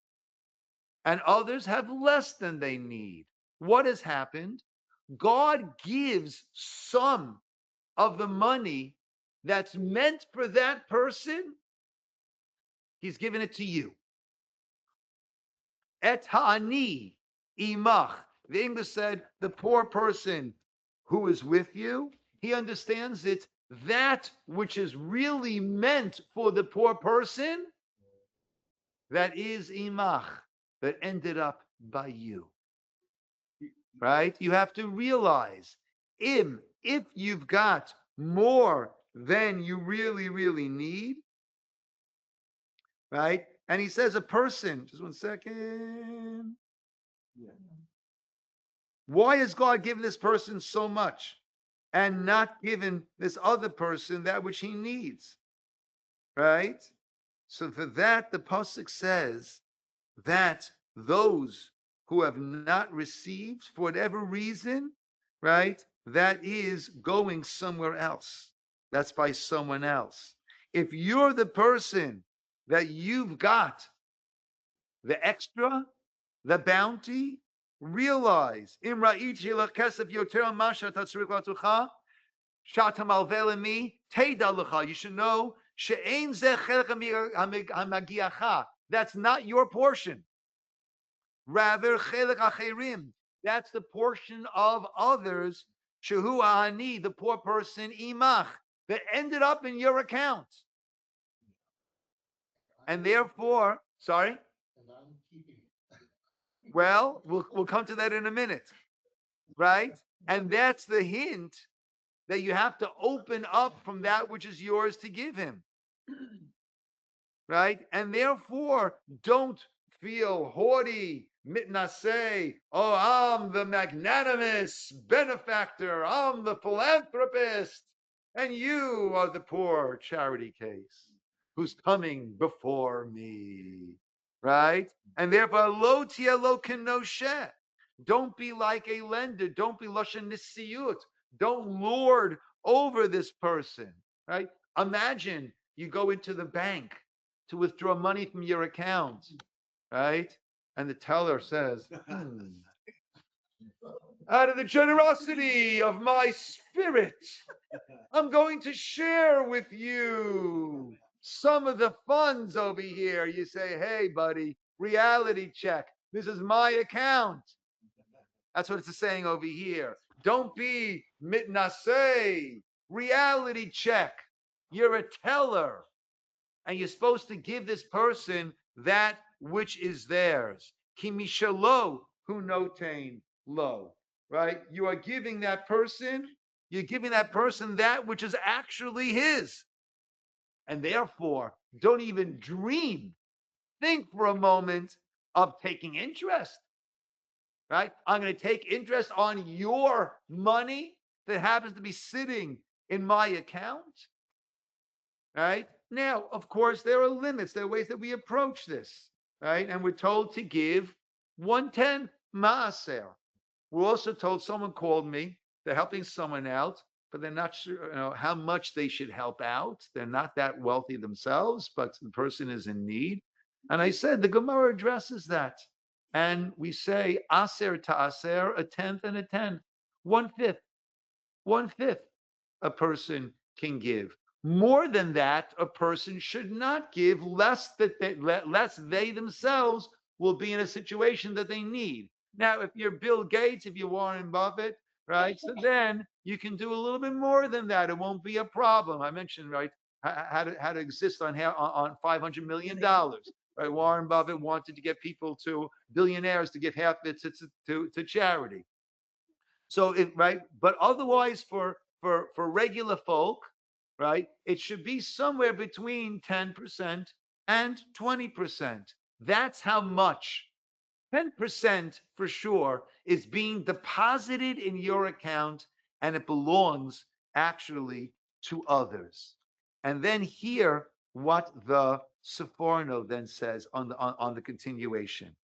and others have less than they need. What has happened? God gives some of the money that's meant for that person, he's given it to you. Et ha'ani imach. The English said, the poor person who is with you, he understands it. That which is really meant for the poor person, that is imach, that ended up by you. Right? You have to realize, if you've got more than you really, really need, right? And he says a person, just 1 second. Yeah. Why has God given this person so much and not given this other person that which he needs? Right? So for that, the Pasuk says that those who have not received for whatever reason, right, that is going somewhere else. That's by someone else. If you're the person that you've got the extra, the bounty, realize, you should know, that's not your portion. Rather, that's the portion of others, the poor person, imach, that ended up in your account. And therefore, sorry? Well, we'll come to that in a minute, right? And that's the hint that you have to open up from that which is yours to give him, right? And therefore, don't feel haughty, mitnaseh. Oh, I'm the magnanimous benefactor. I'm the philanthropist, and you are the poor charity case who's coming before me, right? And therefore, lo tia lo kenoshe. Don't be like a lender. Don't be lashon nisiyut. Don't lord over this person, right? Imagine you go into the bank to withdraw money from your account, right? And the teller says, out of the generosity of my spirit, I'm going to share with you some of the funds over here. You say, hey, buddy, reality check. This is my account. That's what it's saying over here. Don't be mitnaseh. Reality check. You're a teller. And you're supposed to give this person that which is theirs. Kimishalo hu notain lo. Right? You are giving that person, you're giving that person that which is actually his. And therefore, don't even dream, think for a moment of taking interest. Right? I'm going to take interest on your money that happens to be sitting in my account. Right? Now, of course, there are limits. There are ways that we approach this, right? And we're told to give 1/10 maaser. We're also told, someone called me, they're helping someone out, but they're not sure, how much they should help out. They're not that wealthy themselves, but the person is in need. And I said, the Gemara addresses that. and we say aser ta'aser, a tenth and a tenth, 1/5, 1/5 a person can give. More than that, a person should not give, lest they themselves will be in a situation that they need. Now, if you're Bill Gates, if you're Warren Buffett, right, so then you can do a little bit more than that. It won't be a problem. I mentioned, right, how to exist on $500 million. Right, Warren Buffett wanted to get people to billionaires to give half of it to charity. So right, but otherwise for regular folk, right, it should be somewhere between 10% and 20%. That's how much. 10% for sure is being deposited in your account, and it belongs actually to others. And then here, what the Sephorno then says on the continuation.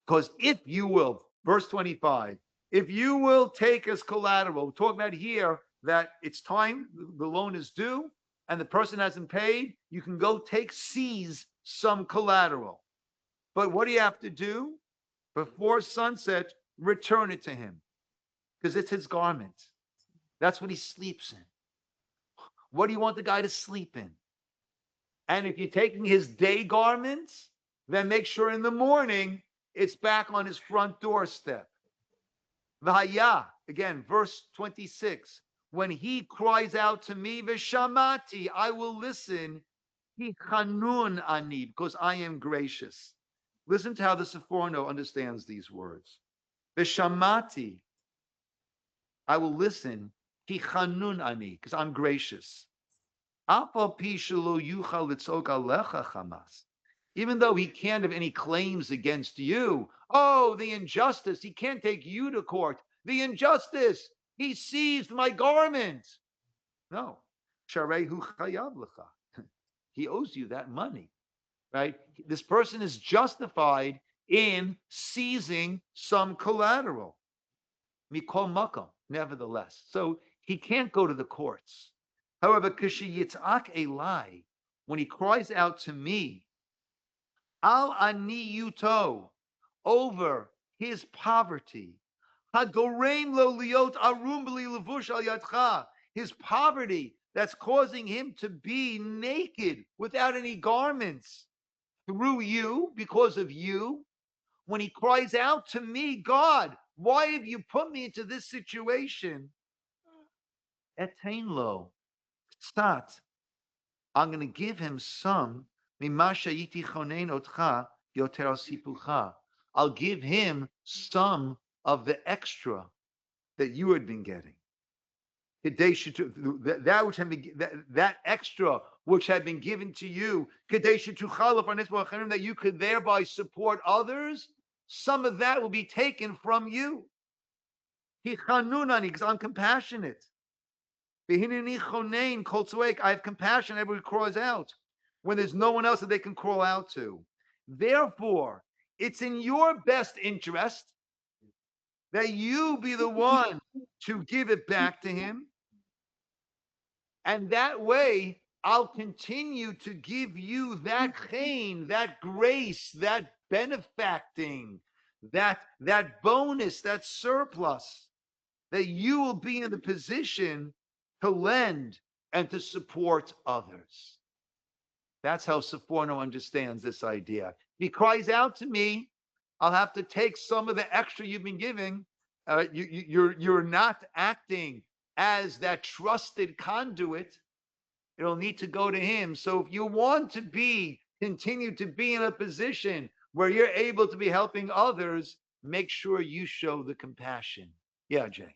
Because if you will, verse 25, if you will take as collateral, we're talking about here that it's time, the loan is due, and the person hasn't paid, you can go seize some collateral. But what do you have to do? Before sunset, return it to him, because it's his garment. That's what he sleeps in. What do you want the guy to sleep in? And if you're taking his day garments, then make sure in the morning it's back on his front doorstep. V'haya, again, verse 26. When he cries out to me, V'shamati, I will listen. He chanun ani, because I am gracious. Listen to how the Sephorno understands these words. V'shamati, I will listen. He chanun ani, because I'm gracious. Even though he can't have any claims against you. Oh, the injustice. He can't take you to court. The injustice. He seized my garment. No. He owes you that money, right? This person is justified in seizing some collateral. Mikol makom, nevertheless. So he can't go to the courts. However, kishiyitzak elai, when he cries out to me, al ani yuto, over his poverty, hagorem lo liot arum b'li levush al yadcha, his poverty that's causing him to be naked without any garments through you, because of you. When he cries out to me, God, why have you put me into this situation? Etain lo, stat, I'm going to give him some. I'll give him some of the extra that you had been getting. That which had been that extra which had been given to you, that you could thereby support others. Some of that will be taken from you. Because I'm compassionate. I have compassion. Everybody cries out when there's no one else that they can crawl out to. Therefore, it's in your best interest that you be the one to give it back to him. And that way, I'll continue to give you that chen, that grace, that benefacting, that bonus, that surplus, that you will be in the position to lend and to support others. That's how Sephorno understands this idea. He cries out to me, I'll have to take some of the extra you've been giving. You're not acting as that trusted conduit. It'll need to go to him. So if you want to continue to be in a position where you're able to be helping others, make sure you show the compassion. Yeah, Jay.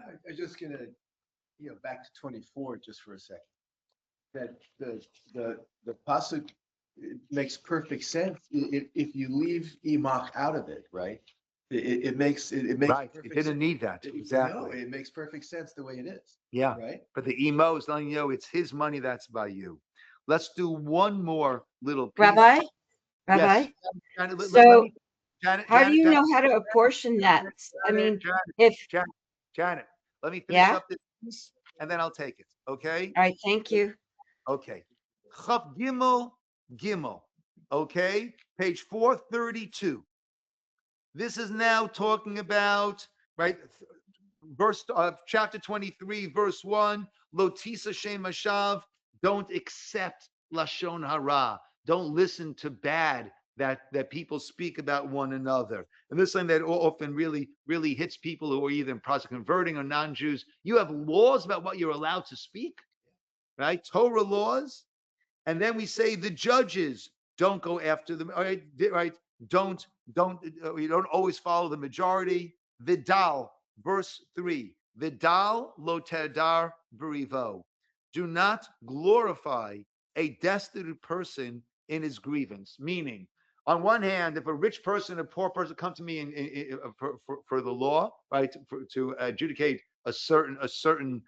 I'm just gonna, back to 24 just for a second. That the pasuk, it makes perfect sense if you leave Imach out of it, right? It makes Right. It perfect didn't sense. need that. Exactly. No, it makes perfect sense the way it is. Yeah. Right. But the emo is letting you know it's his money that's by you. Let's do one more little piece. Rabbi, Yes. Janet, Let so me, Janet, how do Janet, you Janet, know how to apportion that? I mean, Janet, if, Janet, let me finish yeah, up this piece and then I'll take it. Okay. all right, thank you. Okay. Chaf Gimel Gimel. Okay. Page 432. This is now talking about, right, verse of chapter 23, verse 1, Lotisa Shem Hashav, don't accept Lashon Hara. Don't listen to bad that people speak about one another. And this is something that often really hits people who are either in process of converting or non-Jews. You have laws about what you're allowed to speak, right? Torah laws. And then we say the judges don't go after them, right? Don't you don't always follow the majority. Vidal, verse 3. Vidal lo terdar berivo. Do not glorify a destitute person in his grievance. Meaning, on one hand, if a rich person, a poor person come to me for the law, right, to adjudicate a certain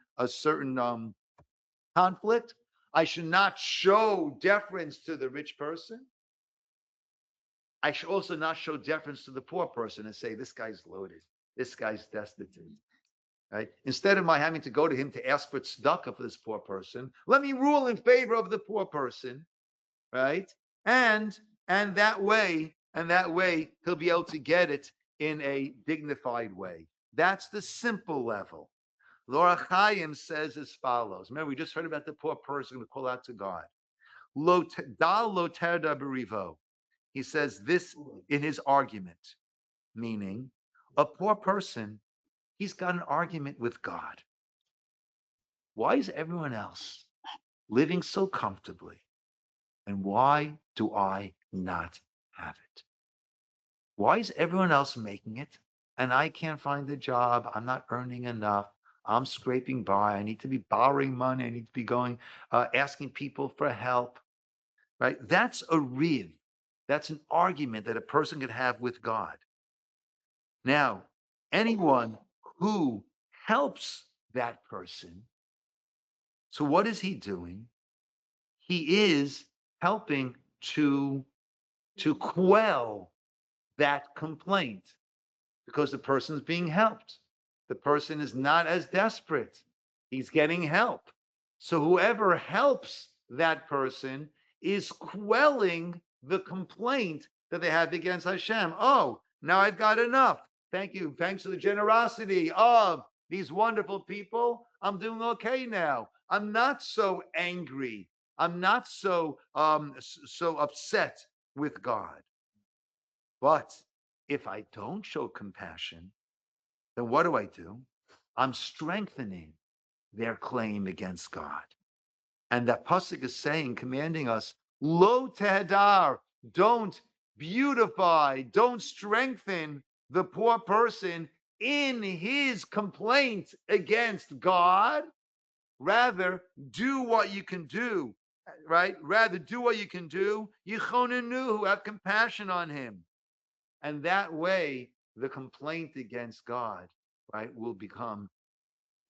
conflict, I should not show deference to the rich person. I should also not show deference to the poor person and say, this guy's loaded. This guy's destitute. Right? Instead of my having to go to him to ask for tzedakah for this poor person, let me rule in favor of the poor person. Right? And that way, he'll be able to get it in a dignified way. That's the simple level. L'or HaChaim says as follows. Remember, we just heard about the poor person who call out to God. Dal lo terda berivo. He says this in his argument, meaning a poor person, he's got an argument with God. Why is everyone else living so comfortably? And why do I not have it? Why is everyone else making it? And I can't find a job. I'm not earning enough. I'm scraping by. I need to be borrowing money. I need to be going, asking people for help. Right? That's a riv. That's an argument that a person could have with God. Now, anyone who helps that person, so what is he doing? He is helping to quell that complaint because the person is being helped. The person is not as desperate. He's getting help. So whoever helps that person is quelling the complaint that they have against Hashem. Oh, now I've got enough. Thank you. Thanks to the generosity of these wonderful people, I'm doing okay now. I'm not so angry. I'm not so upset with God. But if I don't show compassion, then what do? I'm strengthening their claim against God. And that pasuk is saying, commanding us, lo tehadar, don't beautify, don't strengthen the poor person in his complaint against God. Rather, do what you can do, right? Rather, do what you can do. Yichonenu, who have compassion on him. And that way, the complaint against God, right, will become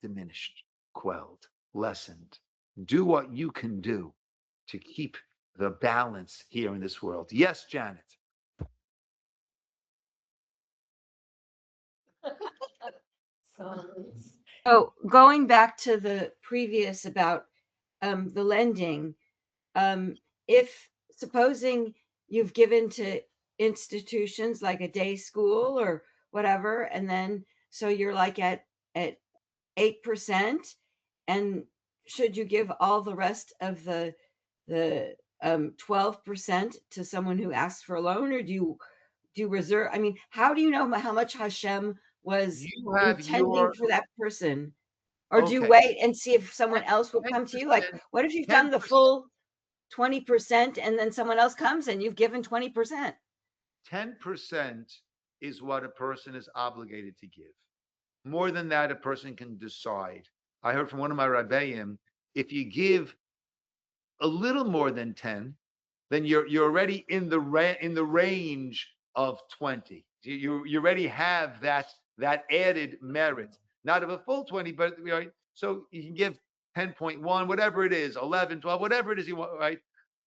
diminished, quelled, lessened. Do what you can do to keep the balance here in this world. Yes, Janet. Oh, going back to the previous about the lending, if supposing you've given to institutions like a day school or whatever, and then so you're like at 8%, and should you give all the rest of the 12% to someone who asks for a loan, or do you reserve? I mean, how do you know how much Hashem was You have intending for that person? Or do you okay. wait and see if someone else will come to you? Like, 10%, what if you've done the full 20% and then someone else comes and you've given 20%? 10% is what a person is obligated to give. More than that, a person can decide. I heard from one of my Rabbeim, if you give a little more than 10, then you're already in the range of 20. You already have that added merit, not of a full 20, but right. So you can give 10.1, whatever it is, 11, 12, whatever it is you want, right?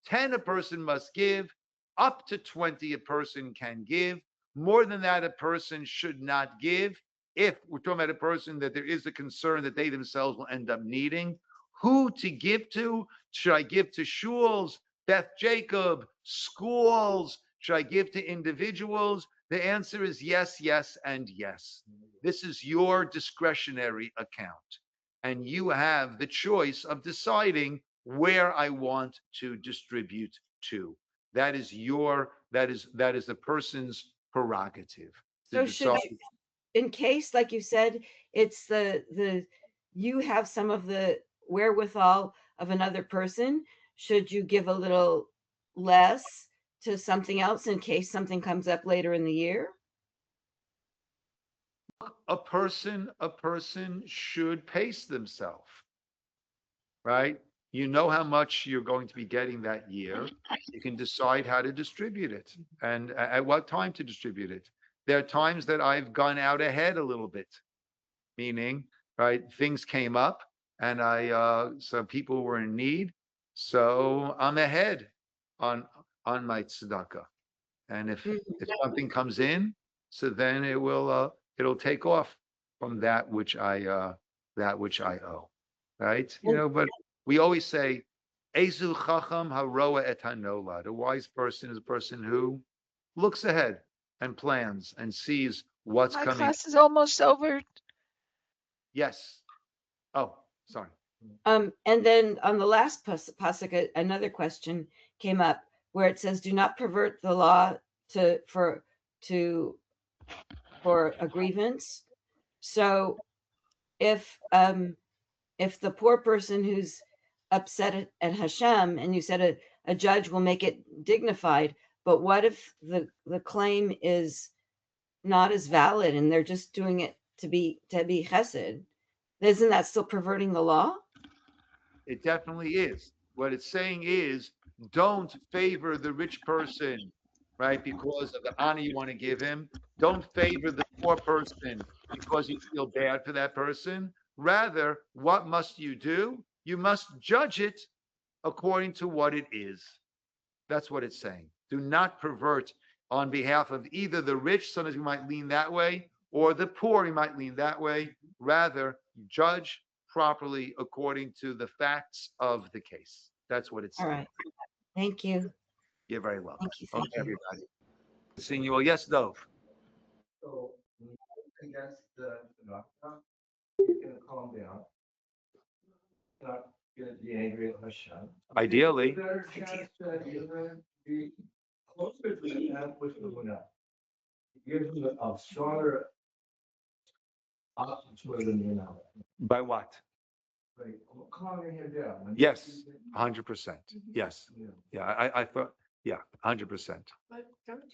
10 a person must give, up to 20 a person can give. More than that, a person should not give. If we're talking about a person that there is a concern that they themselves will end up needing, who to give to? Should I give to shuls, Beth Jacob, schools? Should I give to individuals? The answer is yes, yes, and yes. This is your discretionary account. And you have the choice of deciding where I want to distribute to. That is the person's prerogative to So should decide. you, in case, like you said, it's the you have some of the wherewithal of another person, should you give a little less to something else in case something comes up later in the year? A person should pace themselves, right? You know how much you're going to be getting that year. You can decide how to distribute it and at what time to distribute it. There are times that I've gone out ahead a little bit, meaning, right, things came up and some people were in need, so I'm ahead on my tzedakah. And if something comes in, so then it'll take off from that which I owe, right? But we always say, Ezu chacham haroa et hanola. The wise person is a person who looks ahead and plans and sees what's My coming. class is almost over. Yes. Oh, sorry. And then on the last pasuk, another question came up where it says, "Do not pervert the law for a grievance." So if the poor person who's upset at Hashem, and you said a judge will make it dignified, but what if the claim is not as valid and they're just doing it to be chesed? Isn't that still perverting the law? It definitely is. What it's saying is, don't favor the rich person, right? Because of the honor you want to give him. Don't favor the poor person because you feel bad for that person. Rather, what must you do? You must judge it according to what it is. That's what it's saying. Do not pervert on behalf of either the rich, sometimes you might lean that way, or the poor, you might lean that way. Rather, judge properly according to the facts of the case. That's what it's All saying. right. Thank you. You're very welcome. Thank you. Thank Okay, you. everybody. Seeing you all. Yes, Dove. So against the Nafta, you're gonna calm down. Not gonna be angry at Hashem. Ideally. Better chance that you're gonna be closer to Hashem with the Munah. Gives you a stronger option for the Munah. By what? Like, calming him down. Yes, 100%. Yes. Yeah. Yeah, I thought, yeah, 100%. But don't you